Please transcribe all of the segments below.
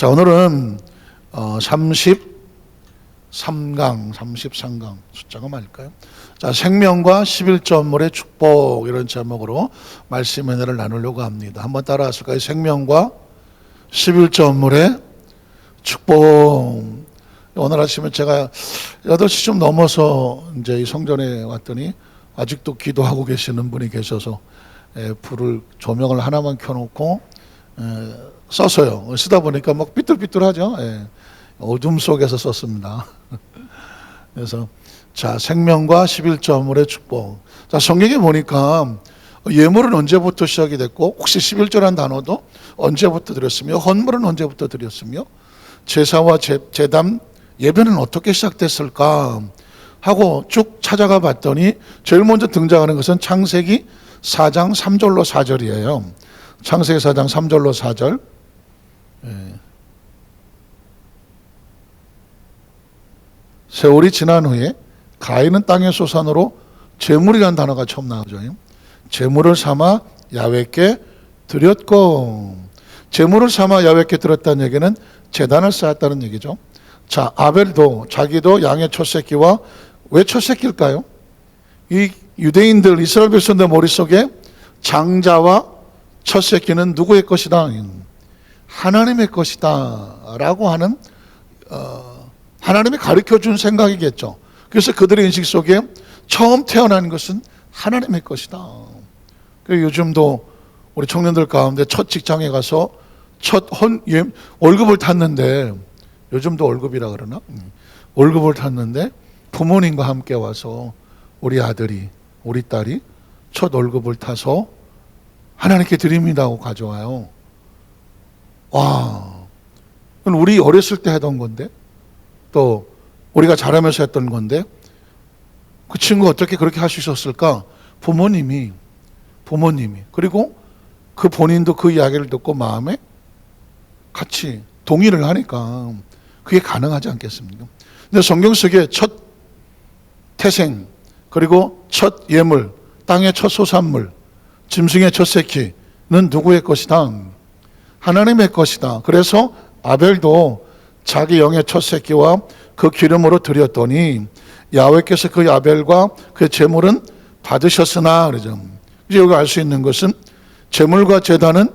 자, 오늘은 33강 숫자가 맞을까요? 자, 생명과 11조물의 축복, 이런 제목으로 말씀 은혜를 나누려고 합니다. 한번 따라 하실까요? 생명과 11조물의 축복. 오늘 아침에 제가 8시 좀 넘어서 이제 이 성전에 왔더니 아직도 기도하고 계시는 분이 계셔서 불을 조명을 하나만 켜놓고 썼어요. 쓰다 보니까 막 삐뚤삐뚤하죠. 어둠 속에서 썼습니다. 그래서 자, 생명과 11조물의 축복. 자, 성경에 보니까 예물은 언제부터 시작이 됐고, 혹시 11조라는 단어도 언제부터 드렸으며, 헌물은 언제부터 드렸으며, 제사와 제단, 예배는 어떻게 시작됐을까 하고 쭉 찾아가 봤더니 제일 먼저 등장하는 것은 창세기 4장 3절로 4절이에요. 창세기 4장 3절로 4절. 세월이 지난 후에 가인은 땅의 소산으로 제물이라는 단어가 처음 나오죠. 제물을 삼아 야훼께 드렸고, 제물을 삼아 야훼께 드렸다는 얘기는 제단을 쌓았다는 얘기죠. 자, 아벨도 자기도 양의 첫 새끼와, 왜 첫 새끼일까요? 이 유대인들, 이스라엘 백성들 머릿속에 장자와 첫 새끼는 누구의 것이다? 하나님의 것이다 라고 하는 하나님이 가르쳐준 생각이겠죠. 그래서 그들의 인식 속에 처음 태어난 것은 하나님의 것이다. 요즘도 우리 청년들 가운데 첫 직장에 가서 월급을 탔는데, 요즘도 월급이라 그러나? 월급을 탔는데 부모님과 함께 와서 우리 아들이, 우리 딸이 첫 월급을 타서 하나님께 드립니다 하고 가져와요. 와, 그건 우리 어렸을 때 하던 건데, 또 우리가 자라면서 했던 건데, 그 친구 어떻게 그렇게 할 수 있었을까? 부모님이, 그리고 그 본인도 그 이야기를 듣고 마음에 같이 동의를 하니까 그게 가능하지 않겠습니까? 근데 성경 속에 첫 태생, 그리고 첫 예물, 땅의 첫 소산물, 짐승의 첫 새끼는 누구의 것이다? 하나님의 것이다. 그래서 아벨도 자기 영의 첫 새끼와 그 기름으로 드렸더니 야훼께서 그 아벨과 그 제물은 받으셨으나, 그러죠. 이제 여기 알 수 있는 것은 제물과 제단은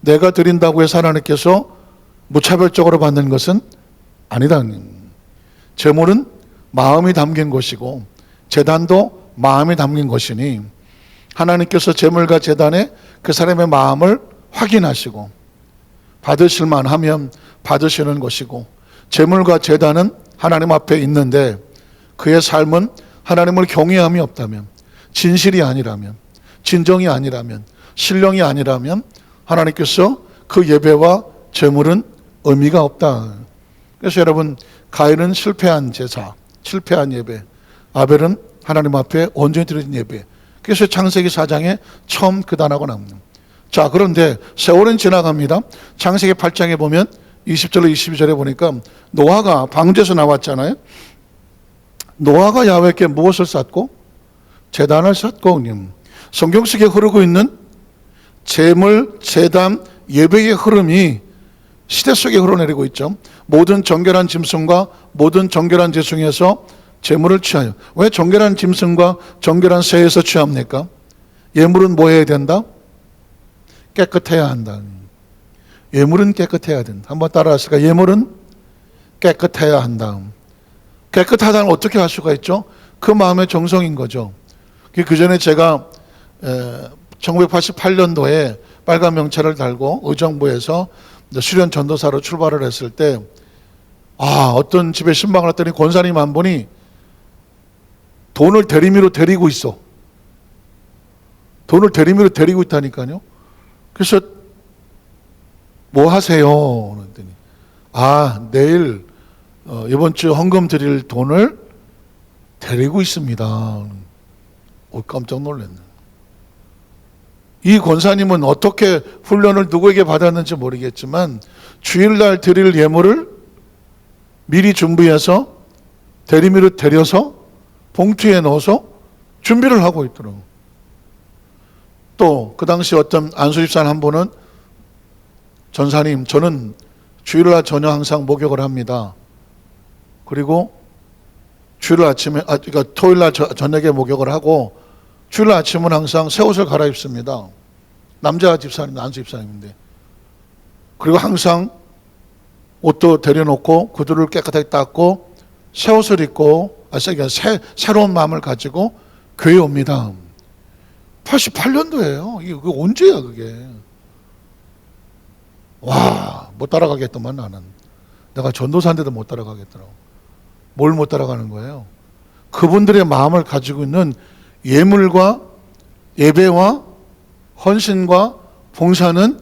내가 드린다고 해서 하나님께서 무차별적으로 받는 것은 아니다. 제물은 마음이 담긴 것이고 제단도 마음이 담긴 것이니, 하나님께서 제물과 제단에 그 사람의 마음을 확인하시고 받으실 만하면 받으시는 것이고, 제물과 제단은 하나님 앞에 있는데 그의 삶은 하나님을 경외함이 없다면, 진실이 아니라면, 진정이 아니라면, 신령이 아니라면 하나님께서 그 예배와 제물은 의미가 없다. 그래서 여러분, 가인은 실패한 제사, 실패한 예배, 아벨은 하나님 앞에 온전히 드려진 예배. 그래서 창세기 4장에 처음 그 단어가 나옵니다. 자, 그런데 세월은 지나갑니다. 창세기 8장에 보면 20절로 22절에 보니까 노아가 방주에서 나왔잖아요. 노아가 야훼께 무엇을 쌓고? 제단을 쌓고, 성경 속에 흐르고 있는 제물, 제단, 예배의 흐름이 시대 속에 흘러내리고 있죠. 모든 정결한 짐승과 모든 정결한 제중에서 제물을 취하여. 왜 정결한 짐승과 정결한 새에서 취합니까? 예물은 뭐 해야 된다? 깨끗해야 한다. 예물은 깨끗해야 된다. 한번 따라 하실까요? 예물은 깨끗해야 한다. 깨끗하다는 어떻게 할 수가 있죠? 그 마음의 정성인 거죠. 그 전에 제가 1988년도에 빨간 명찰을 달고 의정부에서 수련 전도사로 출발을 했을 때, 어떤 집에 신방을 했더니 권사님 한 분이 돈을 대리미로 데리고 있어. 돈을 대리미로 데리고 있다니까요. 그래서 뭐 하세요? 그랬더니 내일 이번 주 헌금 드릴 돈을 데리고 있습니다. 깜짝 놀랐네. 이 권사님은 어떻게 훈련을 누구에게 받았는지 모르겠지만 주일날 드릴 예물을 미리 준비해서 대리미로 데려서 봉투에 넣어서 준비를 하고 있더라고요. 또 그 당시 어떤 안수집사 한 분은, 전사님, 저는 주일날 저녁 항상 목욕을 합니다. 그리고 주일날 아침에, 그러니까 토요일날 저녁에 목욕을 하고 주일날 아침은 항상 새 옷을 갈아입습니다. 남자 집사님, 남자 집사님인데. 그리고 항상 옷도 데려놓고 구두를 깨끗하게 닦고 새 옷을 입고 새로운 마음을 가지고 교회에 옵니다. 88년도예요. 이게 언제야 그게. 와, 못 따라가겠더만 나는. 내가 전도사인데도 못 따라가겠더라고. 뭘 못 따라가는 거예요? 그분들의 마음을 가지고 있는 예물과 예배와 헌신과 봉사는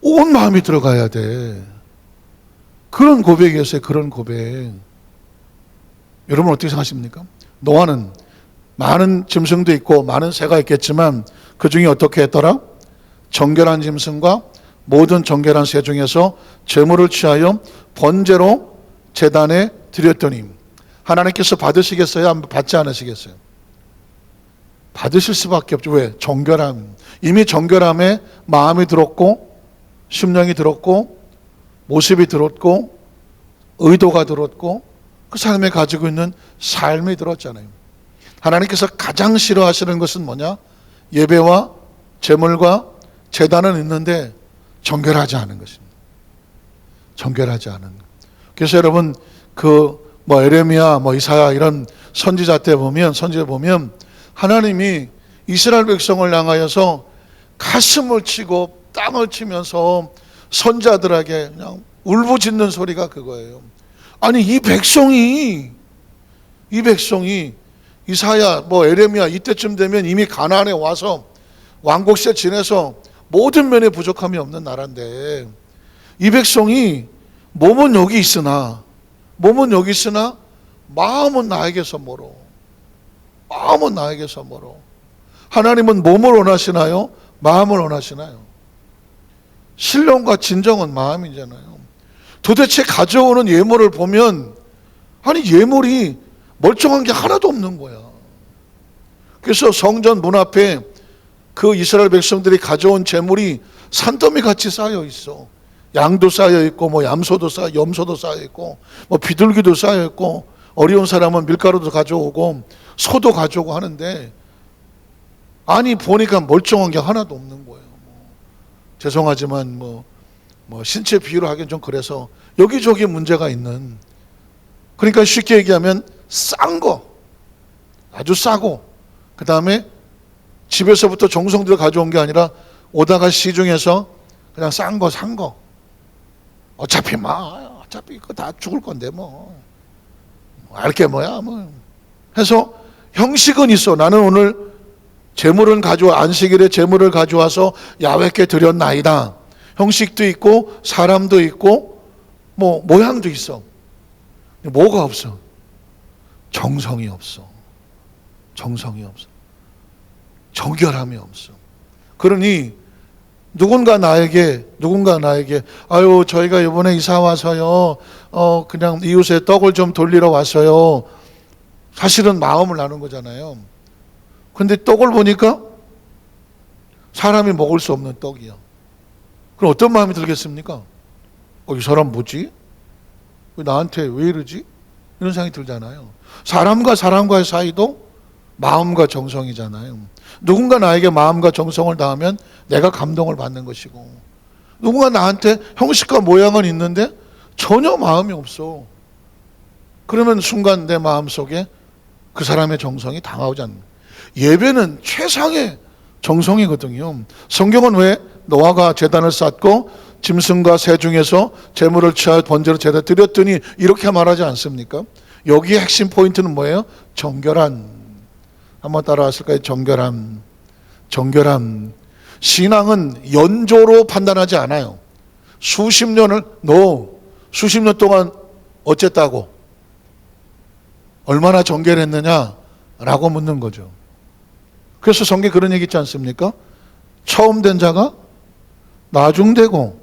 온 마음이 들어가야 돼. 그런 고백이었어요. 그런 고백. 여러분 어떻게 생각하십니까? 노아는 많은 짐승도 있고 많은 새가 있겠지만 그 중에 어떻게 했더라? 정결한 짐승과 모든 정결한 새 중에서 제물을 취하여 번제로 제단에 드렸더니 하나님께서 받으시겠어요? 받지 않으시겠어요? 받으실 수밖에 없죠. 왜? 정결함. 이미 정결함에 마음이 들었고 심령이 들었고 모습이 들었고 의도가 들었고 그 사람이 가지고 있는 삶이 들었잖아요. 하나님께서 가장 싫어하시는 것은 뭐냐? 예배와 제물과 제단은 있는데 정결하지 않은 것입니다. 정결하지 않은. 그래서 여러분 에레미야, 이사야 이런 선지자 보면 하나님이 이스라엘 백성을 향하여서 가슴을 치고 땅을 치면서 선자들에게 그냥 울부짖는 소리가 그거예요. 아니 이 백성이 이사야, 에레미야 이때쯤 되면 이미 가나안에 와서 왕국세 지내서 모든 면에 부족함이 없는 나라인데 이 백성이 몸은 여기 있으나 마음은 나에게서 멀어. 마음은 나에게서 멀어. 하나님은 몸을 원하시나요? 마음을 원하시나요? 신령과 진정은 마음이잖아요. 도대체 가져오는 예물을 보면 아니 예물이 멀쩡한 게 하나도 없는 거야. 그래서 성전 문 앞에 그 이스라엘 백성들이 가져온 제물이 산더미 같이 쌓여 있어. 양도 쌓여 있고 염소도 쌓여 있고 비둘기도 쌓여 있고 어려운 사람은 밀가루도 가져오고 소도 가져오고 하는데 아니 보니까 멀쩡한 게 하나도 없는 거예요. 죄송하지만 신체 비유로 하기엔 좀 그래서 여기저기 문제가 있는, 그러니까 쉽게 얘기하면 싼 거, 아주 싸고 그 다음에 집에서부터 정성들여 가져온 게 아니라 오다가 시중에서 그냥 싼 거 산 거. 어차피 이거 다 죽을 건데 알게 뭐야 해서 형식은 있어. 나는 오늘 제물을 안식일에 제물을 가져와서 야훼께 드렸나이다. 형식도 있고 사람도 있고 모양도 있어. 뭐가 없어? 정성이 없어. 정결함이 없어. 그러니 누군가 나에게 아유 저희가 이번에 이사 와서요 그냥 이웃에 떡을 좀 돌리러 왔어요. 사실은 마음을 나눈 거잖아요. 근데 떡을 보니까 사람이 먹을 수 없는 떡이야. 그럼 어떤 마음이 들겠습니까? 이 사람 뭐지? 나한테 왜 이러지? 이런 생각이 들잖아요. 사람과 사람과의 사이도 마음과 정성이잖아요. 누군가 나에게 마음과 정성을 다하면 내가 감동을 받는 것이고, 누군가 나한테 형식과 모양은 있는데 전혀 마음이 없어. 그러면 순간 내 마음속에 그 사람의 정성이 다가오지 않는 거예요. 예배는 최상의 정성이거든요. 성경은 왜 노아가 제단을 쌓고 짐승과 새 중에서 제물을 취하여 번제로 제단 드렸더니 이렇게 말하지 않습니까? 여기에 핵심 포인트는 뭐예요? 정결한. 한번 따라왔을까요? 정결함. 신앙은 연조로 판단하지 않아요. 수십 년 동안 어쨌다고? 얼마나 정결했느냐라고 묻는 거죠. 그래서 성경에 그런 얘기 있지 않습니까? 처음 된 자가 나중되고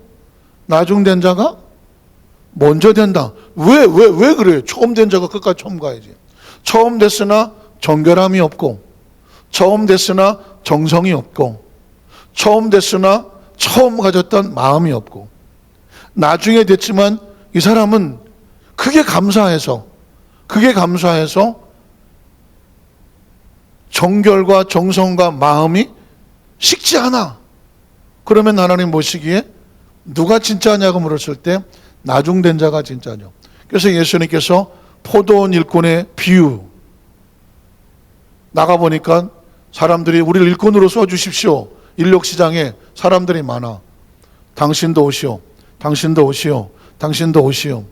나중된 자가 먼저 된다. 왜 그래요? 처음 된 자가 끝까지 처음 가야지. 처음 됐으나 정결함이 없고, 처음 됐으나 정성이 없고, 처음 됐으나 처음 가졌던 마음이 없고, 나중에 됐지만 이 사람은 그게 감사해서 정결과 정성과 마음이 식지 않아. 그러면 하나님 보시기에 누가 진짜냐고 물었을 때 나중된 자가 진짜죠. 그래서 예수님께서 포도원 일꾼의 비유 나가보니까 사람들이 우리를 일꾼으로 써주십시오. 인력시장에 사람들이 많아. 당신도 오시오. 당신도 오시오. 당신도 오시오.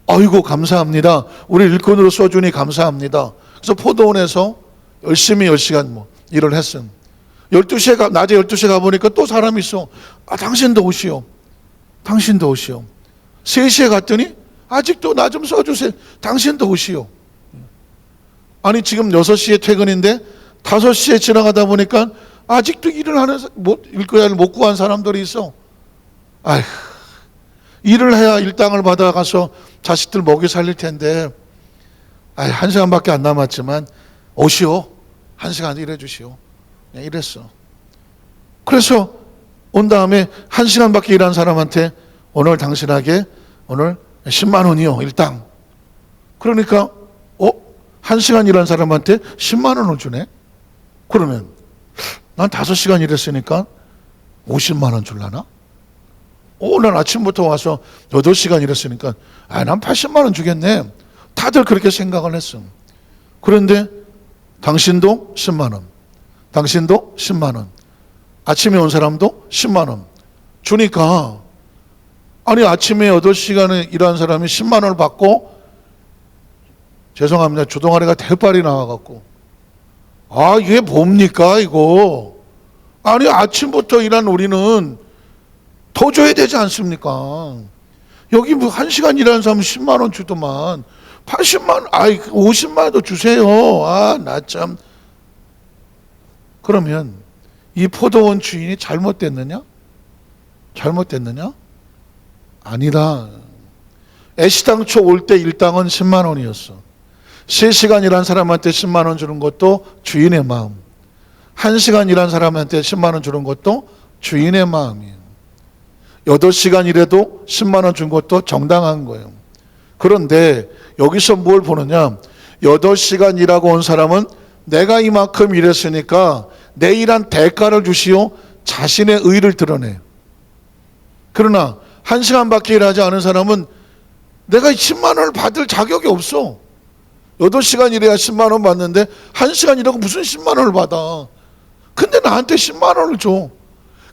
아이고 감사합니다. 우리 일꾼으로 써주니 감사합니다. 그래서 포도원에서 열심히 10시간 일을 했음. 12시에 낮에 12시에 가보니까 또 사람이 있어. 당신도 오시오. 당신도 오시오. 3시에 갔더니 아직도 나 좀 써주세요. 당신도 오시오. 아니 지금 6시에 퇴근인데 5시에 지나가다 보니까 아직도 일을 하는 일거리를 못 구한 사람들이 있어. 아휴, 일을 해야 일당을 받아가서 자식들 먹여 살릴 텐데 1시간밖에 안 남았지만 오시오. 1시간 일해 주시오. 그냥 이랬어. 그래서 온 다음에 1시간밖에 일한 사람한테 오늘 당신에게 오늘 10만 원이요 일당. 그러니까 1시간 일한 사람한테 10만 원을 주네. 그러면 난 5시간 일했으니까 50만 원 줄라나? 난 아침부터 와서 8시간 일했으니까 난 80만 원 주겠네. 다들 그렇게 생각을 했어. 그런데 당신도 10만 원, 당신도 10만 원, 아침에 온 사람도 10만 원 주니까 아니 아침에 8시간을 일한 사람이 10만 원을 받고 죄송합니다. 주동아리가 대빨이 나와갖고 이게 뭡니까 이거. 아니 아침부터 일한 우리는 더 줘야 되지 않습니까? 여기 뭐 1시간 일하는 사람은 10만 원 주더만 80만 원, 50만 원도 주세요. 나 참. 그러면 이 포도원 주인이 잘못됐느냐? 잘못됐느냐? 아니다. 애시당초 올 때 일당은 10만 원이었어. 3시간 일한 사람한테 10만 원 주는 것도 주인의 마음. 1시간 일한 사람한테 10만 원 주는 것도 주인의 마음이에요. 8시간 일해도 10만 원 준 것도 정당한 거예요. 그런데 여기서 뭘 보느냐? 8시간 일하고 온 사람은 내가 이만큼 일했으니까 내 일한 대가를 주시오. 자신의 의를 드러내. 그러나 1시간밖에 일하지 않은 사람은 내가 10만 원을 받을 자격이 없어. 8시간 일해야 10만 원 받는데 1시간 일하고 무슨 10만 원을 받아. 근데 나한테 10만 원을 줘.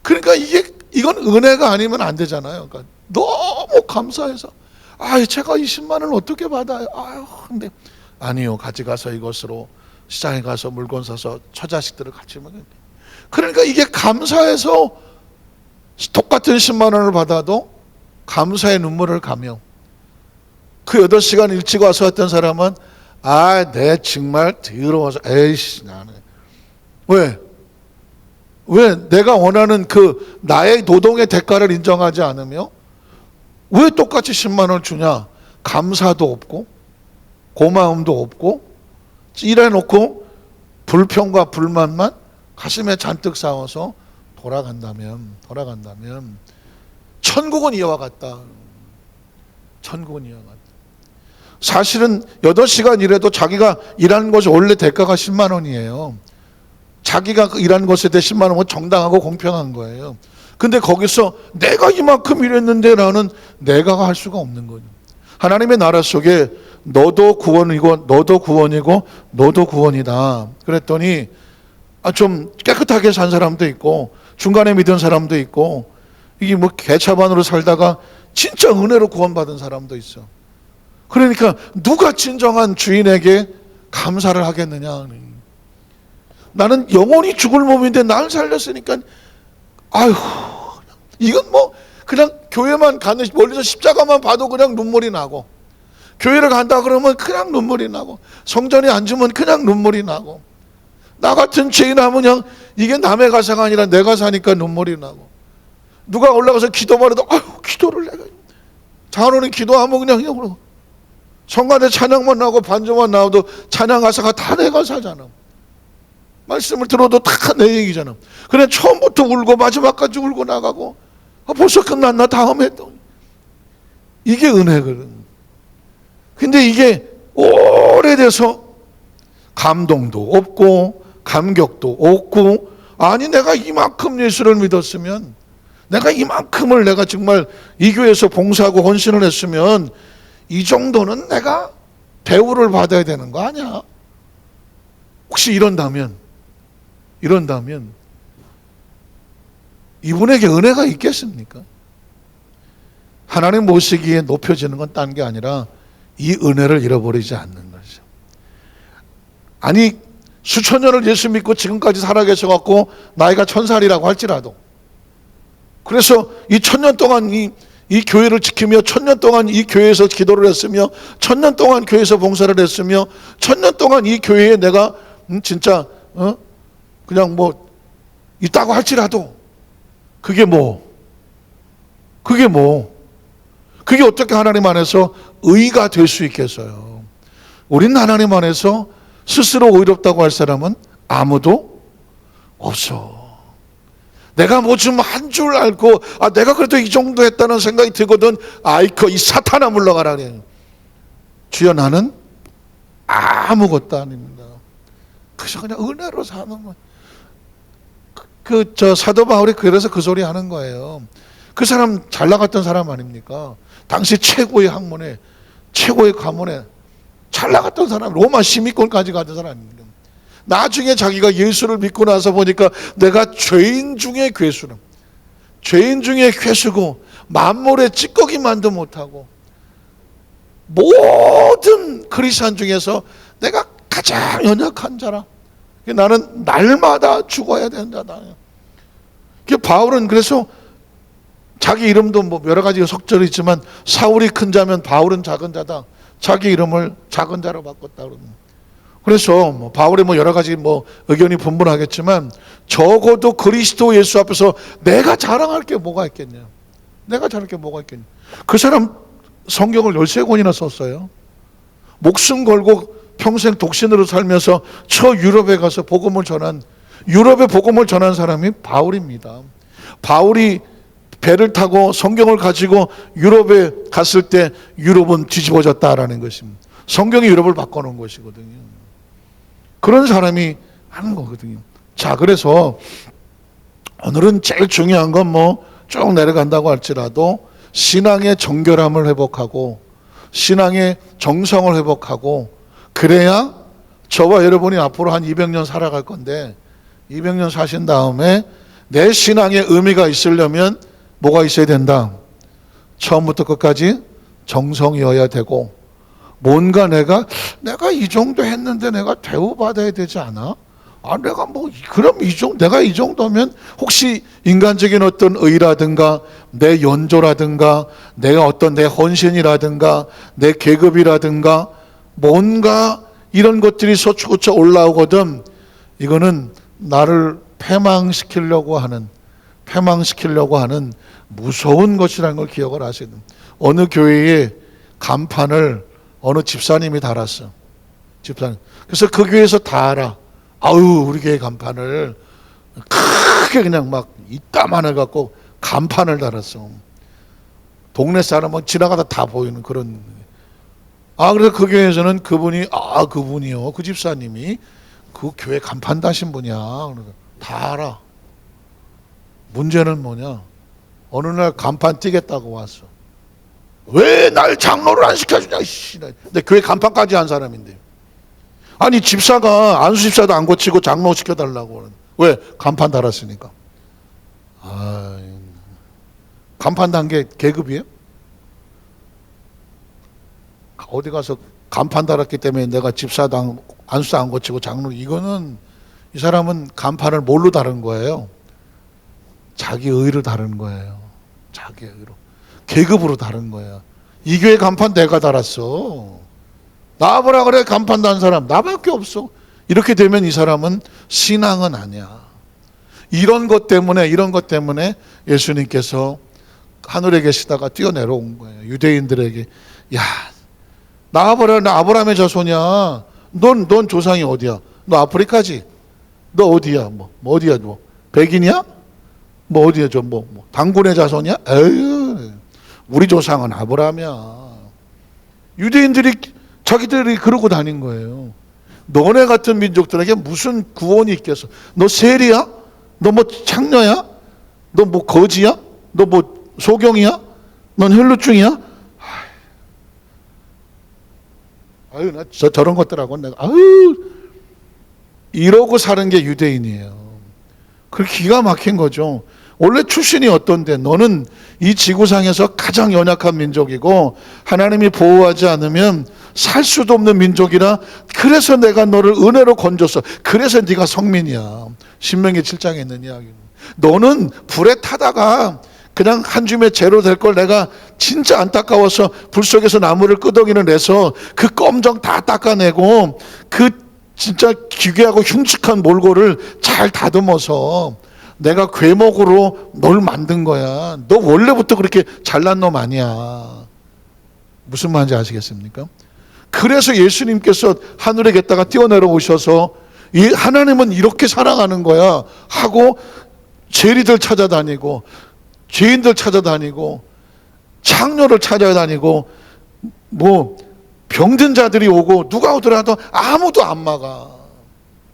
그러니까 이건 은혜가 아니면 안 되잖아요. 그러니까 너무 감사해서 제가 이 10만 원을 어떻게 받아요? 근데 아니요. 가져가서 이것으로 시장에 가서 물건 사서 처자식들을 같이 먹어야 돼. 그러니까 이게 감사해서 똑같은 10만 원을 받아도 감사의 눈물을 가며 그 8시간 일찍 와서 했던 사람은 내 정말 더러워서 에이씨 나는 왜 내가 원하는 그 나의 노동의 대가를 인정하지 않으며 왜 똑같이 10만 원을 주냐? 감사도 없고 고마움도 없고 일해놓고 불평과 불만만 가슴에 잔뜩 쌓아서 돌아간다면 천국은 이와 같다. 천국은 이와 같다. 사실은 8시간 일해도 자기가 일하는 것이 원래 대가가 10만 원이에요. 자기가 일하는 것에 대해 10만 원은 정당하고 공평한 거예요. 근데 거기서 내가 이만큼 일했는데 라는 내가가 할 수가 없는 거죠. 하나님의 나라 속에 너도 구원이고 너도 구원이고 너도 구원이다. 그랬더니 좀 깨끗하게 산 사람도 있고 중간에 믿은 사람도 있고 이게 뭐 개차반으로 살다가 진짜 은혜로 구원받은 사람도 있어. 그러니까 누가 진정한 주인에게 감사를 하겠느냐. 나는 영원히 죽을 몸인데 날 살렸으니까 이건 뭐 그냥 교회만 가는 멀리서 십자가만 봐도 그냥 눈물이 나고 교회를 간다 그러면 그냥 눈물이 나고 성전에 앉으면 그냥 눈물이 나고 나 같은 죄인하면 그냥 이게 남의 가사가 아니라 내 가사니까 눈물이 나고 누가 올라가서 기도만 해도 기도를 내가 장로는 기도하면 그냥 성가대 찬양만 나오고 반주만 나와도 찬양 가사가 다 내 가사잖아. 말씀을 들어도 다 내 얘기잖아. 그래 처음부터 울고 마지막까지 울고 나가고 벌써 끝났나 다음에 또 이게 은혜거든. 근데 이게 오래돼서 감동도 없고 감격도 없고, 아니 내가 이만큼 예수를 믿었으면, 내가 이만큼을 내가 정말 이 교회에서 봉사하고 헌신을 했으면 이 정도는 내가 대우를 받아야 되는 거 아니야? 혹시 이런다면 이분에게 은혜가 있겠습니까? 하나님 모시기에 높여지는 건 딴 게 아니라 이 은혜를 잃어버리지 않는 거죠. 아니 수천 년을 예수 믿고 지금까지 살아계셔갖고 나이가 1000살이라고 할지라도, 그래서 이 1000년 동안 이 교회를 지키며 1000년 동안 이 교회에서 기도를 했으며 1000년 동안 교회에서 봉사를 했으며 1000년 동안 이 교회에 내가 진짜 그냥 뭐 있다고 할지라도 그게 어떻게 하나님 안에서 의가 될 수 있겠어요? 우린 하나님 안에서 스스로 의롭다고 할 사람은 아무도 없어. 내가 뭐 좀 한 줄 알고 내가 그래도 이 정도 했다는 생각이 들거든. 이 사탄아 물러가라 그래. 주여 나는 아무것도 아닙니다. 그래서 그냥 은혜로 사는 거예요. 사도 바울이 그래서 그 소리 하는 거예요. 그 사람 잘 나갔던 사람 아닙니까? 당시 최고의 학문에, 최고의 가문에 잘 나갔던 사람, 로마 시민권까지 가던 사람입니다. 나중에 자기가 예수를 믿고 나서 보니까 내가 죄인 중에 괴수고 만물의 찌꺼기만도 못하고 모든 크리스찬 중에서 내가 가장 연약한 자라. 나는 날마다 죽어야 되는 자다. 바울은 그래서 자기 이름도 뭐 여러 가지 속절이 있지만 사울이 큰 자면 바울은 작은 자다. 자기 이름을 작은 자로 바꿨다. 그래서 바울이 여러 가지 의견이 분분하겠지만 적어도 그리스도 예수 앞에서 내가 자랑할 게 뭐가 있겠냐. 그 사람 성경을 13권이나 썼어요. 목숨 걸고 평생 독신으로 살면서 유럽에 가서 유럽에 복음을 전한 사람이 바울입니다. 바울이 배를 타고 성경을 가지고 유럽에 갔을 때 유럽은 뒤집어졌다라는 것입니다. 성경이 유럽을 바꿔놓은 것이거든요. 그런 사람이 하는 거거든요. 자, 그래서 오늘은 제일 중요한 건 쭉 내려간다고 할지라도 신앙의 정결함을 회복하고 신앙의 정성을 회복하고, 그래야 저와 여러분이 앞으로 한 200년 살아갈 건데 200년 사신 다음에 내 신앙에 의미가 있으려면 뭐가 있어야 된다? 처음부터 끝까지 정성이어야 되고, 뭔가 내가 이 정도 했는데 내가 대우받아야 되지 않아? 내가 이 정도면 혹시 인간적인 어떤 의라든가 내 연조라든가 내가 어떤 내 헌신이라든가 내 계급이라든가 뭔가 이런 것들이 솟구쳐 올라오거든. 이거는 나를 패망시키려고 하는 무서운 것이라는 걸 기억을 하셔야 됩니다. 어느 교회에 간판을 어느 집사님이 달았어. 그래서 그 교회에서 다 알아. 우리 교회 간판을 크게 그냥 이따만해 갖고 간판을 달았어. 동네 사람은 지나가다 다 보이는 그런. 그래서 그 교회에서는 그분이요, 그 집사님이 그 교회 간판 다신 분이야. 다 알아. 문제는 뭐냐? 어느 날 간판 띄겠다고 왔어. 왜 날 장로를 안 시켜주냐? 근데 교회 간판까지 한 사람인데. 아니 집사가 안수 집사도 안 고치고 장로 시켜달라고. 왜? 간판 달았으니까. 간판 단 게 계급이에요? 어디 가서 간판 달았기 때문에 내가 집사도 안수 안 고치고 장로, 이거는 이 사람은 간판을 뭘로 다른 거예요? 자기 의로 다른 거예요. 자기 의로. 계급으로 다른 거예요. 이 교회 간판 내가 달았어. 나와보라 그래. 간판 단 사람 나밖에 없어. 이렇게 되면 이 사람은 신앙은 아니야. 이런 것 때문에 예수님께서 하늘에 계시다가 뛰어내려온 거예요. 유대인들에게. 야, 나와보라. 나 아브라함의 자손이야. 넌 조상이 어디야? 너 아프리카지? 너 어디야? 어디야? 백인이야? 어디야? 당군의 자손이야? 에휴, 우리 조상은 아브라함이야. 유대인들이 자기들이 그러고 다닌 거예요. 너네 같은 민족들에게 무슨 구원이 있겠어? 너 셀이야? 너 뭐 창녀야? 너 뭐 거지야? 너 뭐 소경이야? 넌 혈루증이야? 아유, 나 저런 것들하고 내가 아유 이러고 사는 게 유대인이에요. 그 기가 막힌 거죠. 원래 출신이 어떤데 너는 이 지구상에서 가장 연약한 민족이고 하나님이 보호하지 않으면 살 수도 없는 민족이라 그래서 내가 너를 은혜로 건졌어. 그래서 네가 성민이야. 신명기 7장에 있는 이야기는. 너는 불에 타다가 그냥 한 줌에 재로 될 걸 내가 진짜 안타까워서 불 속에서 나무를 끄덕이는 내서 그 껌정 다 닦아내고 그 진짜 기괴하고 흉측한 몰골을 잘 다듬어서 내가 괴목으로 널 만든 거야. 너 원래부터 그렇게 잘난 놈 아니야. 무슨 말인지 아시겠습니까? 그래서 예수님께서 하늘에 계다가 뛰어내려 오셔서 하나님은 이렇게 사랑하는 거야 하고 죄리들 찾아다니고 죄인들 찾아다니고 창녀를 찾아다니고 뭐 병든 자들이 오고 누가 오더라도 아무도 안 막아.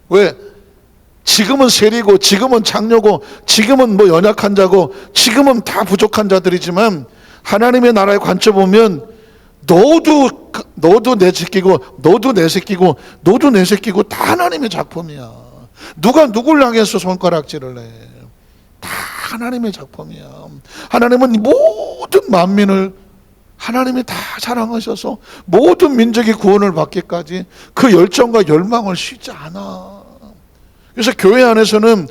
왜? 지금은 세리고 지금은 창녀고 지금은 뭐 연약한 자고 지금은 다 부족한 자들이지만 하나님의 나라에 관점 보면 너도 내 새끼고 너도 내 새끼고 너도 내 새끼고 다 하나님의 작품이야. 누가 누굴 향해서 손가락질을 해. 다 하나님의 작품이야. 하나님은 모든 만민을 하나님이 다 사랑하셔서 모든 민족이 구원을 받기까지 그 열정과 열망을 쉬지 않아. 그래서 교회 안에서는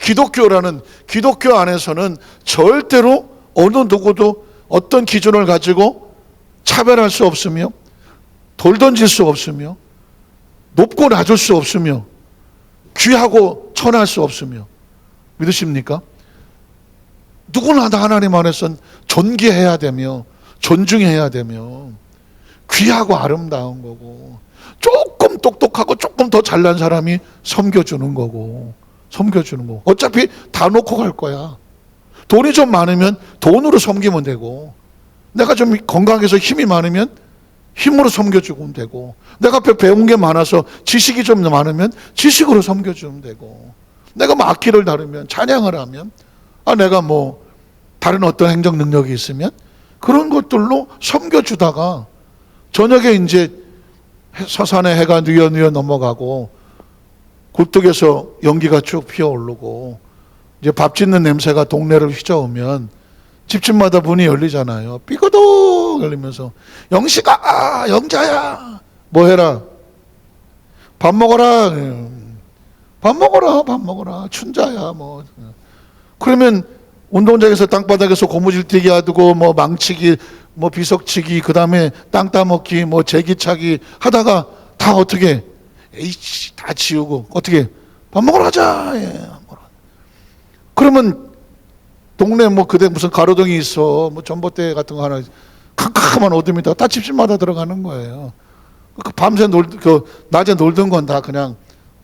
기독교 안에서는 절대로 어느 누구도 어떤 기준을 가지고 차별할 수 없으며 돌 던질 수 없으며 높고 낮을 수 없으며 귀하고 천할 수 없으며 믿으십니까? 누구나 다 하나님 안에서는 존귀해야 되며 존중해야 되며 귀하고 아름다운 거고 조금 똑똑하고 조금 더 잘난 사람이 섬겨주는 거고 어차피 다 놓고 갈 거야. 돈이 좀 많으면 돈으로 섬기면 되고 내가 좀 건강해서 힘이 많으면 힘으로 섬겨주면 되고 내가 배운 게 많아서 지식이 좀 많으면 지식으로 섬겨주면 되고 내가 뭐 악기를 다루면 찬양을 하면 내가 뭐 다른 어떤 행정 능력이 있으면 그런 것들로 섬겨주다가 저녁에 이제 서산에 해가 뉘어 넘어가고 굴뚝에서 연기가 쭉 피어오르고 이제 밥 짓는 냄새가 동네를 휘저으면 집집마다 문이 열리잖아요. 삐거덕 열리면서 영식아, 영자야, 뭐 해라? 밥 먹어라. 밥 먹어라. 춘자야, 뭐. 그러면 운동장에서 땅바닥에서 고무줄뛰기 하고 뭐 망치기, 뭐 비석치기, 그 다음에 땅 따먹기, 뭐 제기차기 하다가 다 어떻게? 에이씨, 다 지우고 어떻게? 밥 먹으러 가자. 예. 그러면 동네 뭐 그대 무슨 가로등이 있어, 뭐 전봇대 같은 거 하나, 캄캄한 어둠이다. 다 집집마다 들어가는 거예요. 밤새 낮에 놀던 건 다 그냥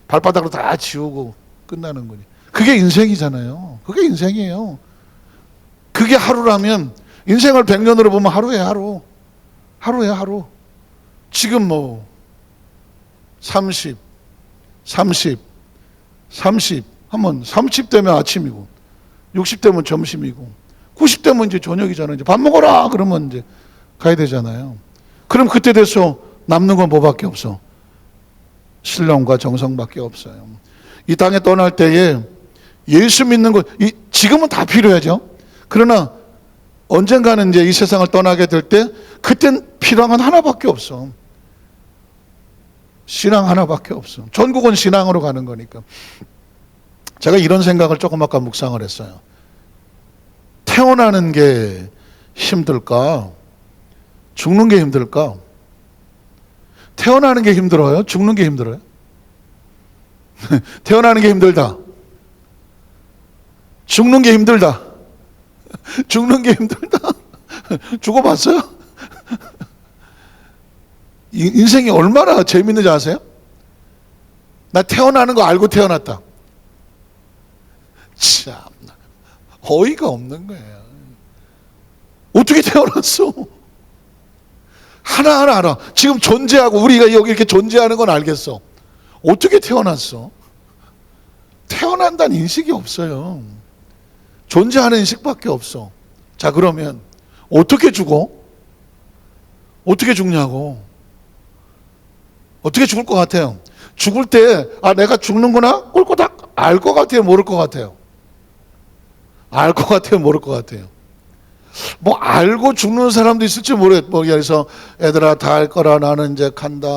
발바닥으로 다 지우고 끝나는 거니. 그게 인생이잖아요. 그게 인생이에요. 그게 하루라면 인생을 100년으로 보면 하루에 하루. 지금 뭐 30 하면 30대면 아침이고 60대면 점심이고 90대면 이제 저녁이잖아요. 이제 밥 먹어라 그러면 이제 가야 되잖아요. 그럼 그때 돼서 남는 건 뭐밖에 없어? 신령과 정성밖에 없어요. 이 땅에 떠날 때에 예수 믿는 것, 지금은 다 필요하죠. 그러나 언젠가는 이제 이 세상을 떠나게 될 때 그땐 필요한 건 하나밖에 없어. 신앙 하나밖에 없어. 전국은 신앙으로 가는 거니까. 제가 이런 생각을 조금 아까 묵상을 했어요. 태어나는 게 힘들까? 죽는 게 힘들까? 태어나는 게 힘들어요? 죽는 게 힘들어요? 태어나는 게 힘들다. 죽는 게 힘들다. 죽는 게 힘들다. 죽어봤어요? 인생이 얼마나 재밌는지 아세요? 나 태어나는 거 알고 태어났다. 참 어이가 없는 거예요. 어떻게 어떻게 태어났어? 하나하나 알아. 지금 존재하고 우리가 여기 이렇게 존재하는 건 알겠어. 어떻게 태어났어? 태어난다는 인식이 없어요. 존재하는 인식밖에 없어. 자, 그러면 어떻게 죽어? 어떻게 죽냐고. 어떻게 죽을 것 같아요? 죽을 때 내가 죽는구나? 꼴꼬닥 알 것 같아요? 모를 것 같아요? 알 것 같아요? 모를 것 같아요? 뭐 알고 죽는 사람도 있을지 모르겠. 뭐 그래서 애들아 다 알 거라 나는 이제 간다.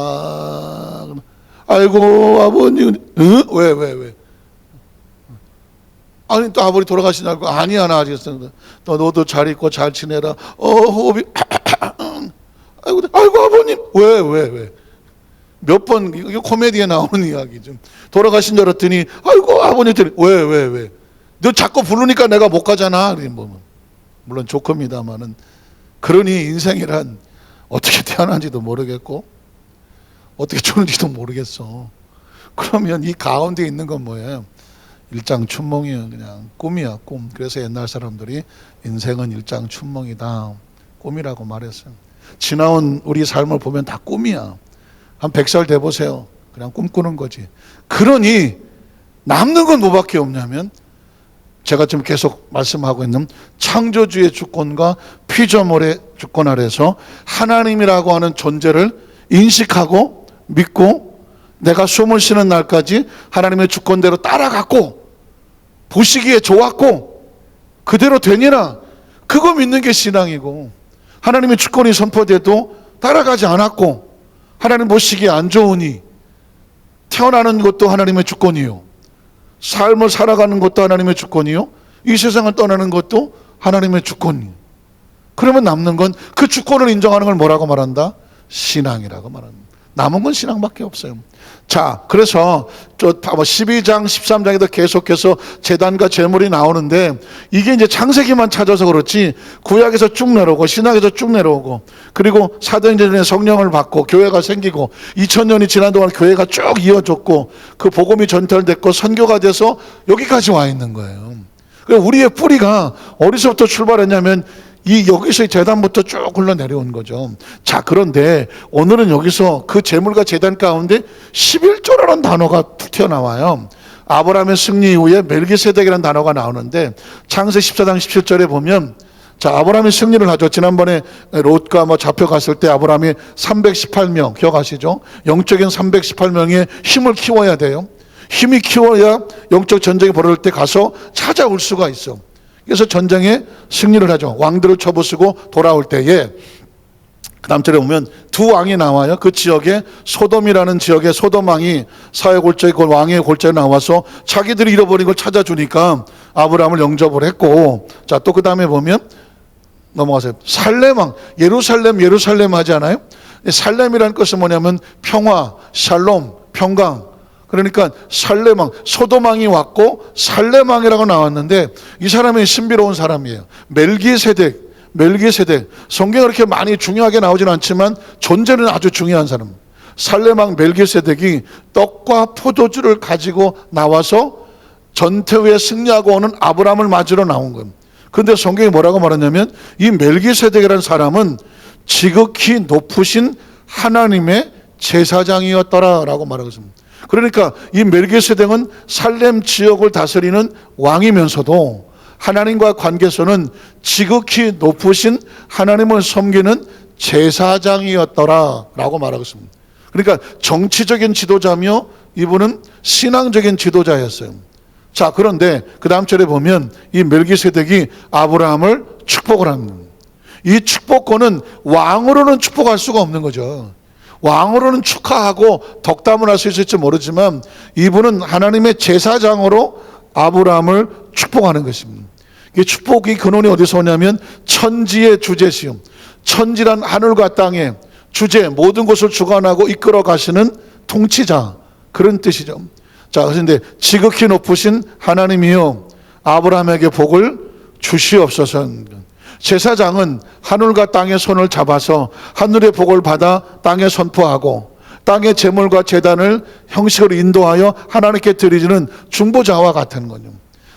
아이고 아버님, 응? 왜? 아니 또 아버지 돌아가시냐고. 아니야 나 아직 또 너도 잘 있고 잘 지내라. 호흡이 아이고 아버님 왜? 몇 번 이게 코미디에 나오는 이야기죠. 돌아가신 줄 알았더니 아이고 아버님들이 왜? 너 자꾸 부르니까 내가 못 가잖아. 물론 조커입니다만은 그러니 인생이란 어떻게 태어난지도 모르겠고 어떻게 죽는지도 모르겠어. 그러면 이 가운데 있는 건 뭐예요? 일장춘몽이에요. 그냥 꿈이야, 꿈. 그래서 옛날 사람들이 인생은 일장춘몽이다, 꿈이라고 말했어요. 지나온 우리 삶을 보면 다 꿈이야. 한 100살 돼 보세요. 그냥 꿈꾸는 거지. 그러니 남는 건 뭐밖에 없냐면 제가 지금 계속 말씀하고 있는 창조주의 주권과 피조물의 주권 아래서 하나님이라고 하는 존재를 인식하고 믿고 내가 숨을 쉬는 날까지 하나님의 주권대로 따라갔고 보시기에 좋았고 그대로 되니라, 그거 믿는 게 신앙이고, 하나님의 주권이 선포돼도 따라가지 않았고 하나님 보시기에 안 좋으니 태어나는 것도 하나님의 주권이요, 삶을 살아가는 것도 하나님의 주권이요, 이 세상을 떠나는 것도 하나님의 주권이요. 그러면 남는 건 그 주권을 인정하는 걸 뭐라고 말한다? 신앙이라고 말합니다. 남은 건 신앙밖에 없어요. 자, 그래서 12장 13장에도 계속해서 제단과 제물이 나오는데 이게 이제 창세기만 찾아서 그렇지 구약에서 쭉 내려오고 신약에서 쭉 내려오고 그리고 사도행전에 성령을 받고 교회가 생기고 2000년이 지난 동안 교회가 쭉 이어졌고 그 복음이 전달됐고 선교가 돼서 여기까지 와 있는 거예요. 우리의 뿌리가 어디서부터 출발했냐면 여기서 제단부터 쭉 흘러내려온 거죠. 자, 그런데 오늘은 여기서 그 제물과 제단 가운데 11조라는 단어가 툭 튀어나와요. 아브라함의 승리 이후에 멜기세덱이라는 단어가 나오는데 창세기 14장 17절에 보면, 자, 아브라함이 승리를 하죠. 지난번에 롯과 잡혀갔을 때 아브라함이 318명 기억하시죠? 영적인 318명의 힘을 키워야 돼요. 힘이 키워야 영적 전쟁이 벌어질 때 가서 찾아올 수가 있어. 그래서 전쟁에 승리를 하죠. 왕들을 쳐부수고 돌아올 때에 그 다음 절에 보면 두 왕이 나와요. 그 지역에 소돔이라는 지역에 소돔 왕이 사회 골짜기 왕의 골짜기에 나와서 자기들이 잃어버린 걸 찾아주니까 아브라함을 영접을 했고, 자, 또 그 다음에 보면 넘어가세요. 살렘 왕, 예루살렘 하지 않아요? 살렘이라는 것은 뭐냐면 평화, 샬롬, 평강. 그러니까 살렘왕, 소돔왕이 왔고 살렘왕이라고 나왔는데 이 사람이 신비로운 사람이에요. 멜기세덱. 성경에 그렇게 많이 중요하게 나오지는 않지만 존재는 아주 중요한 사람. 살렘왕 멜기세덱이 떡과 포도주를 가지고 나와서 전투 후에 승리하고 오는 아브라함을 맞으러 나온 거예요. 그런데 성경이 뭐라고 말하냐면 이 멜기세덱이라는 사람은 지극히 높으신 하나님의 제사장이었더라라고 말하고 있습니다. 그러니까 이 멜기세덱은 살렘 지역을 다스리는 왕이면서도 하나님과 관계에서는 지극히 높으신 하나님을 섬기는 제사장이었더라라고 말하고 있습니다. 그러니까 정치적인 지도자며 이분은 신앙적인 지도자였어요. 자, 그런데 그 다음 절에 보면 이 멜기세덱이 아브라함을 축복을 합니다. 이 축복권은 왕으로는 축복할 수가 없는 거죠. 왕으로는 축하하고 덕담을 할 수 있을지 모르지만 이분은 하나님의 제사장으로 아브라함을 축복하는 것입니다. 이 축복이 근원이 어디서 오냐면 천지의 주제시요, 천지란 하늘과 땅의 주제, 모든 것을 주관하고 이끌어 가시는 통치자, 그런 뜻이죠. 자, 그런데 지극히 높으신 하나님이요 아브라함에게 복을 주시옵소서. 제사장은 하늘과 땅의 손을 잡아서 하늘의 복을 받아 땅에 선포하고 땅의 제물과 제단을 형식으로 인도하여 하나님께 드리는 중보자와 같은 거죠.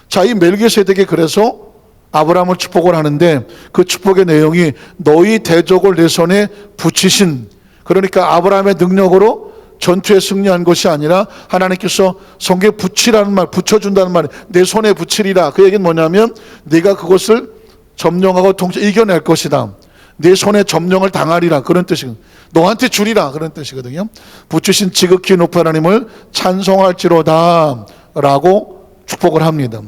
자, 이 멜기세덱이 그래서 아브라함을 축복을 하는데 그 축복의 내용이 너희 대적을 내 손에 붙이신, 그러니까 아브라함의 능력으로 전투에 승리한 것이 아니라 하나님께서 손에 붙이라는 말, 붙여준다는 말, 내 손에 붙이리라. 그 얘기는 뭐냐면 네가 그것을 점령하고 이겨낼 것이다. 내 손에 점령을 당하리라, 그런 뜻이거든요. 너한테 주리라, 그런 뜻이거든요. 붙이신 지극히 높은 하나님을 찬송할지로다 라고 축복을 합니다.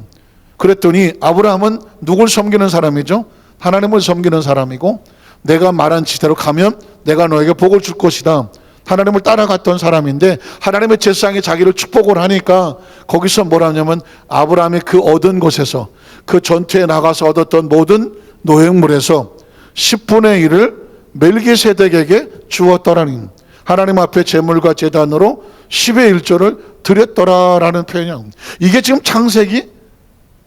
그랬더니 아브라함은 누굴 섬기는 사람이죠? 하나님을 섬기는 사람이고, 내가 말한 지대로 가면 내가 너에게 복을 줄 것이다, 하나님을 따라갔던 사람인데, 하나님의 제사장이 자기를 축복을 하니까 거기서 뭐라냐면 아브라함이 그 얻은 것에서, 그 전투에 나가서 얻었던 모든 노획물에서 10분의 1을 멜기세덱에게 주었더라니, 하나님 앞에 제물과 제단으로 10의 1조를 드렸더라라는 표현이에요. 이게 지금 창세기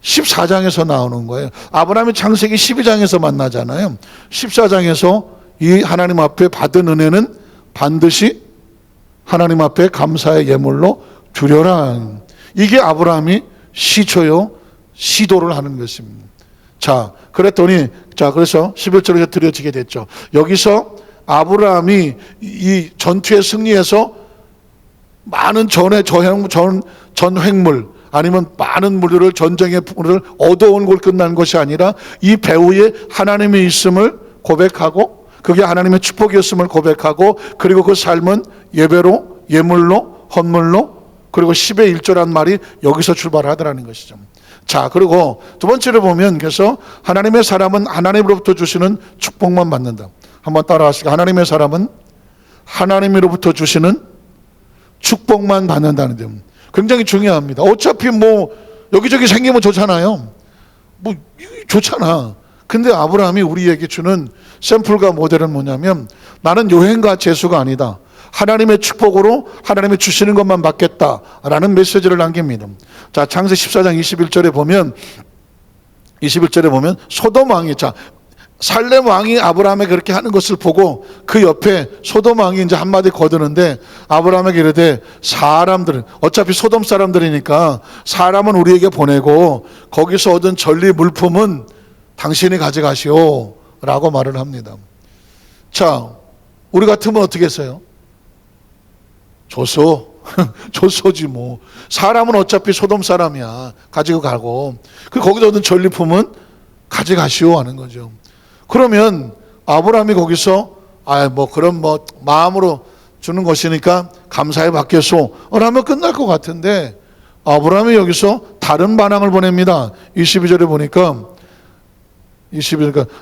14장에서 나오는 거예요. 아브라함이 창세기 12장에서 만나잖아요. 14장에서 이 하나님 앞에 받은 은혜는 반드시 하나님 앞에 감사의 예물로 드려라. 이게 아브라함이 시초요, 시도를 하는 것입니다. 자, 그랬더니, 그래서 11절에 드려지게 됐죠. 여기서 아브라함이 이 전투에 승리해서 많은 전횡물, 아니면 많은 물을, 전쟁의 물을 얻어온 걸 끝난 것이 아니라 이 배후에 하나님의 있음을 고백하고, 그게 하나님의 축복이었음을 고백하고, 그리고 그 삶은 예배로, 예물로, 헌물로, 그리고 10의 1조란 말이 여기서 출발하더라는 것이죠. 자, 그리고 두 번째로 보면, 그래서 하나님의 사람은 하나님으로부터 주시는 축복만 받는다. 한번 따라하시고, 하나님의 사람은 하나님으로부터 주시는 축복만 받는다는 점, 굉장히 중요합니다. 어차피 뭐 여기저기 생기면 좋잖아요. 뭐 좋잖아. 근데 아브라함이 우리에게 주는 샘플과 모델은 뭐냐면, 나는 요행과 재수가 아니다, 하나님의 축복으로 하나님이 주시는 것만 받겠다라는 메시지를 남깁니다. 자, 창세 14장 21절에 보면 소돔 왕이, 살렘 왕이 아브라함에게 그렇게 하는 것을 보고 그 옆에 소돔 왕이 이제 한마디 거드는데, 아브라함에게 이르되, 사람들은 어차피 소돔 사람들이니까 사람은 우리에게 보내고 거기서 얻은 전리 물품은 당신이 가져가시오 라고 말을 합니다. 자, 우리 같으면 어떻게 했어요? 줬어지 뭐. 사람은 어차피 소돔 사람이야, 가지고 가고, 거기서 얻은 전리품은 가져가시오 하는 거죠. 그러면 아브라함이 거기서 그럼 마음으로 주는 것이니까 감사히 받겠소 라면 끝날 것 같은데, 아브라함이 여기서 다른 반항을 보냅니다. 22절에 보니까,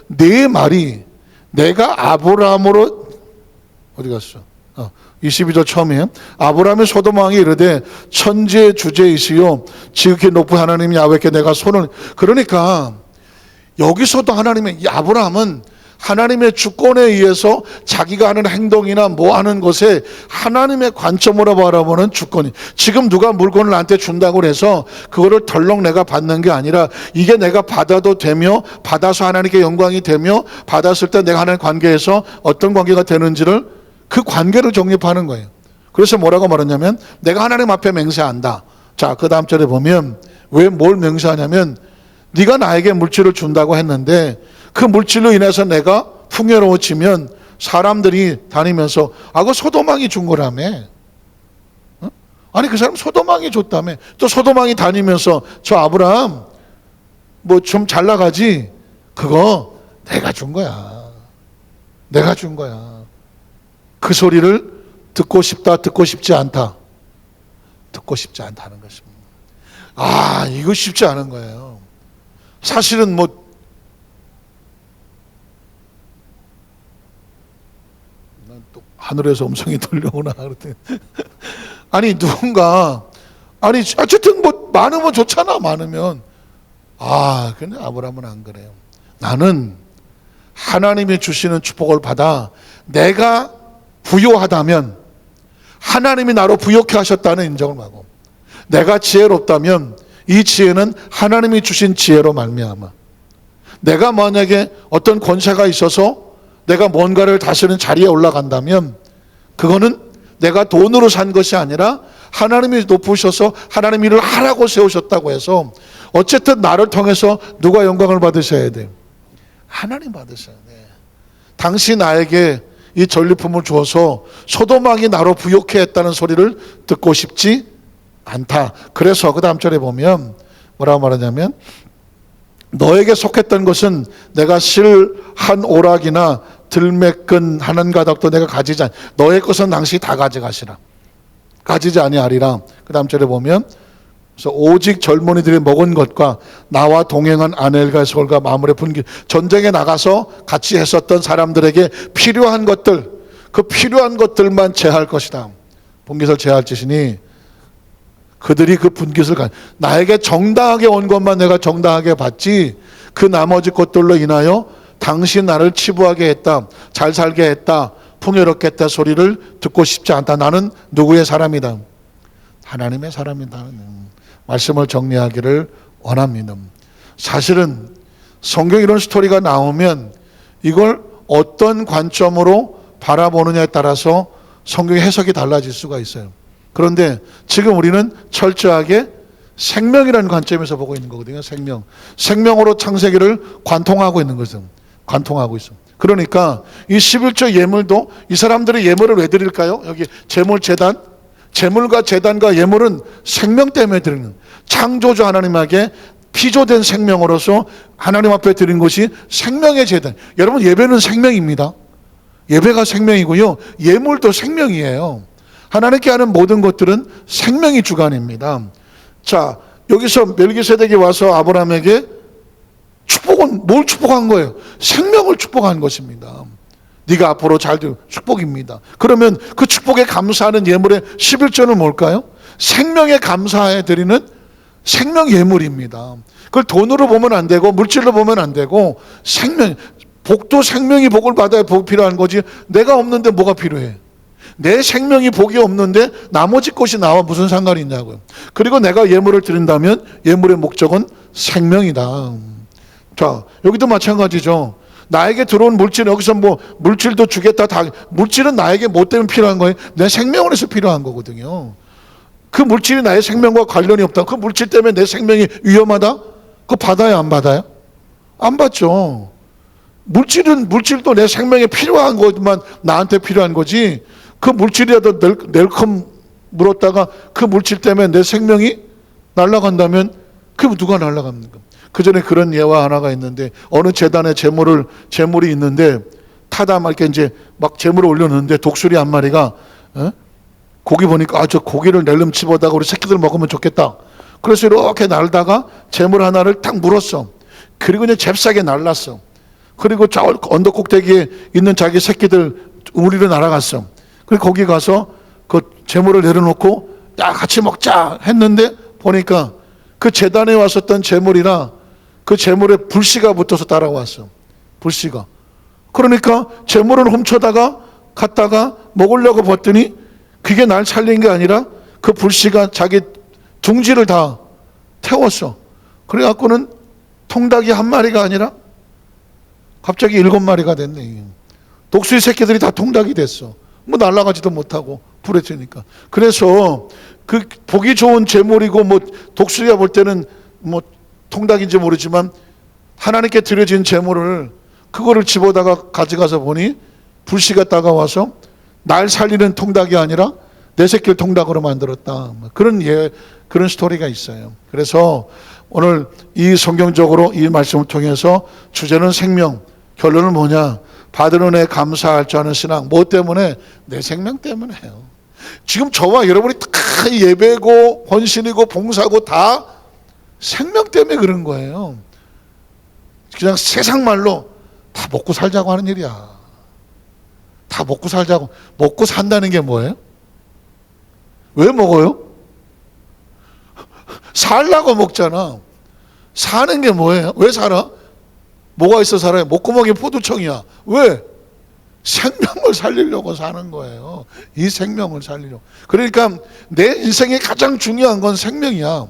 내 말이 내가 아브라함으로, 어디 갔어? 22절 처음에, 아브라함의 소돔 왕이 이르되 천지의 주제이시요 지극히 높은 하나님 야훼께 내가 손을, 그러니까 여기서도 이 아브라함은 하나님의 주권에 의해서 자기가 하는 행동이나 뭐 하는 것에 하나님의 관점으로 바라보는 주권이, 지금 누가 물건을 나한테 준다고 해서 그거를 덜렁 내가 받는 게 아니라, 이게 내가 받아도 되며, 받아서 하나님께 영광이 되며, 받았을 때 내가 하는 관계에서 어떤 관계가 되는지를, 그 관계를 정립하는 거예요. 그래서 뭐라고 말했냐면, 내가 하나님 앞에 맹세한다. 자, 그 다음 절에 보면 왜 뭘 맹세하냐면, 네가 나에게 물질을 준다고 했는데 그 물질로 인해서 내가 풍요로워지면 사람들이 다니면서 그 소돔왕이 준 거라며. 아니, 그 사람 소돔왕이 줬다며. 또 소돔왕이 다니면서 저 아브라함 뭐 좀 잘 나가지, 그거 내가 준 거야. 내가 준 거야. 그 소리를 듣고 싶다, 듣고 싶지 않다. 듣고 싶지 않다는 것입니다. 이거 쉽지 않은 거예요. 사실은 또 하늘에서 음성이 들려오나 그랬더니 아니, 누군가, 어쨌든 많으면 좋잖아, 많으면. 근데 아브라함은 안 그래요. 나는 하나님이 주시는 축복을 받아 내가 부요하다면 하나님이 나로 부요케 하셨다는 인정을 하고, 내가 지혜롭다면 이 지혜는 하나님이 주신 지혜로 말미암아, 내가 만약에 어떤 권세가 있어서 내가 뭔가를 다스리는 자리에 올라간다면 그거는 내가 돈으로 산 것이 아니라 하나님이 높으셔서 하나님 일을 하라고 세우셨다고 해서 어쨌든 나를 통해서 누가 영광을 받으셔야 돼요? 하나님 받으셔야 돼. 당신 나에게 이 전리품을 주어서 소돔왕이 나로 부욕해 했다는 소리를 듣고 싶지 않다. 그래서 그 다음 절에 보면 뭐라고 말하냐면 너에게 속했던 것은 내가 실 한 오락이나 들매끈 한 가닥도 내가 가지지 않 너의 것은 당신이 다 가져가시라. 가지지 아니하리라. 그 다음 절에 보면 그래서 오직 젊은이들이 먹은 것과 나와 동행한 아넬과 솔과 마물의 분기 전쟁에 나가서 같이 했었던 사람들에게 필요한 것들 그 필요한 것들만 제할 것이다. 분깃을 제할 짓이니 그들이 그 분깃을 나에게 정당하게 온 것만 내가 정당하게 받지 그 나머지 것들로 인하여 당신 나를 치부하게 했다. 잘 살게 했다. 풍요롭게 했다 소리를 듣고 싶지 않다. 나는 누구의 사람이다? 하나님의 사람이다. 말씀을 정리하기를 원합니다. 사실은 성경 이런 스토리가 나오면 이걸 어떤 관점으로 바라보느냐에 따라서 성경의 해석이 달라질 수가 있어요. 그런데 지금 우리는 철저하게 생명이라는 관점에서 보고 있는 거거든요. 생명으로 창세기를 관통하고 있는 거죠. 관통하고 있어. 그러니까 이 11조 예물도 이 사람들이 예물을 왜 드릴까요? 여기 제물 제단, 제물과 제단과 예물은 생명 때문에 드리는 창조주 하나님에게 피조된 생명으로서 하나님 앞에 드린 것이 생명의 제단. 여러분 예배는 생명입니다. 예배가 생명이고요. 예물도 생명이에요. 하나님께 하는 모든 것들은 생명이 주관입니다. 자, 여기서 멜기세덱이 와서 아브라함에게 축복은 뭘 축복한 거예요? 생명을 축복한 것입니다. 네가 앞으로 잘 되고 축복입니다. 그러면 그 축복에 감사하는 예물의 11조는 뭘까요? 생명에 감사해 드리는 생명 예물입니다. 그걸 돈으로 보면 안 되고 물질로 보면 안 되고 생명, 복도 생명이 복을 받아야 복이 필요한 거지 내가 없는데 뭐가 필요해? 내 생명이 복이 없는데 나머지 것이 나와 무슨 상관이 있냐고요. 그리고 내가 예물을 드린다면 예물의 목적은 생명이다. 자, 여기도 마찬가지죠. 나에게 들어온 물질, 여기서 뭐 물질도 주겠다. 다 물질은 나에게 뭐 때문에 필요한 거예요? 내 생명을 해서 필요한 거거든요. 그 물질이 나의 생명과 관련이 없다. 그 물질 때문에 내 생명이 위험하다? 그거 받아요, 안 받아요? 안 받죠. 물질도 내 생명에 필요한 것만 나한테 필요한 거지. 그 물질이라도 낼컴 물었다가 그 물질 때문에 내 생명이 날아간다면 그게 누가 날아갑니까? 그 전에 그런 예화 하나가 있는데 어느 재단에 재물이 있는데 타다 막 이렇게 이제 막 재물을 올려놓는데 독수리 한 마리가 고기 보니까 저 고기를 낼름 집어다가 우리 새끼들 먹으면 좋겠다. 그래서 이렇게 날다가 재물 하나를 탁 물었어. 그리고 이제 잽싸게 날랐어. 그리고 저 언덕 꼭대기에 있는 자기 새끼들 우리로 날아갔어. 그리고 거기 가서 그 재물을 내려놓고 야 같이 먹자 했는데 보니까 그 재단에 왔었던 재물이나 그 재물에 불씨가 붙어서 따라왔어. 불씨가. 그러니까 재물을 훔쳐다가 갔다가 먹으려고 봤더니 그게 날 살린 게 아니라 그 불씨가 자기 둥지를 다 태웠어. 그래갖고는 통닭이 한 마리가 아니라 갑자기 7마리가 됐네. 독수리 새끼들이 다 통닭이 됐어. 뭐 날아가지도 못하고 불에 튀니까. 그래서 그 보기 좋은 재물이고 뭐 독수리가 볼 때는 뭐 통닭인지 모르지만 하나님께 드려진 재물을 그거를 집어다가 가져가서 보니 불씨가 따가워서 날 살리는 통닭이 아니라 내 새끼를 통닭으로 만들었다. 그런 스토리가 있어요. 그래서 오늘 이 성경적으로 이 말씀을 통해서 주제는 생명, 결론은 뭐냐? 받은 은혜에 감사할 줄 아는 신앙. 뭐 때문에? 내 생명 때문에요. 지금 저와 여러분이 다 예배고 헌신이고 봉사고 다 생명 때문에 그런 거예요. 그냥 세상 말로 다 먹고 살자고 하는 일이야. 다 먹고 살자고. 먹고 산다는 게 뭐예요? 왜 먹어요? 살라고 먹잖아. 사는 게 뭐예요? 왜 살아? 뭐가 있어 살아요? 목구멍이 포도청이야. 왜? 생명을 살리려고 사는 거예요. 이 생명을 살리려고. 그러니까 내 인생에 가장 중요한 건 생명이야.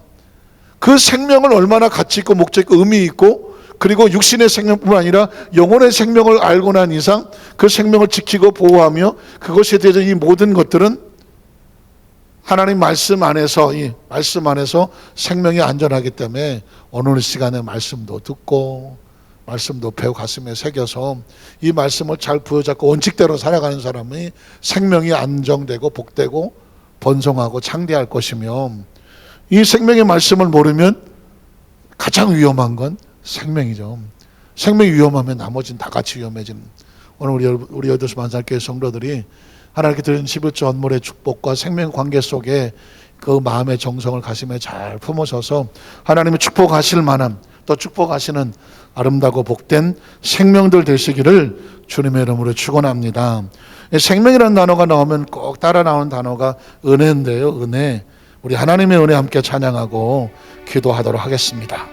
그 생명을 얼마나 가치 있고 목적 있고 의미 있고 그리고 육신의 생명뿐만 아니라 영혼의 생명을 알고 난 이상 그 생명을 지키고 보호하며 그것에 대해서 이 모든 것들은 하나님 말씀 안에서, 이 말씀 안에서 생명이 안전하기 때문에 오늘 시간에 말씀도 듣고 말씀도 배우 가슴에 새겨서 이 말씀을 잘 부여잡고 원칙대로 살아가는 사람이 생명이 안정되고 복되고 번성하고 창대할 것이며, 이 생명의 말씀을 모르면 가장 위험한 건 생명이죠. 생명이 위험하면 나머지는 다 같이 위험해지는, 오늘 우리 여도수 만살교회 성도들이 하나님께 드린 11조 언물의 축복과 생명 관계 속에 그 마음의 정성을 가슴에 잘 품으셔서 하나님이 축복하실 만한, 또 축복하시는 아름다고 복된 생명들 되시기를 주님의 이름으로 축원합니다. 생명이라는 단어가 나오면 꼭 따라 나오는 단어가 은혜인데요. 은혜. 우리 하나님의 은혜 함께 찬양하고 기도하도록 하겠습니다.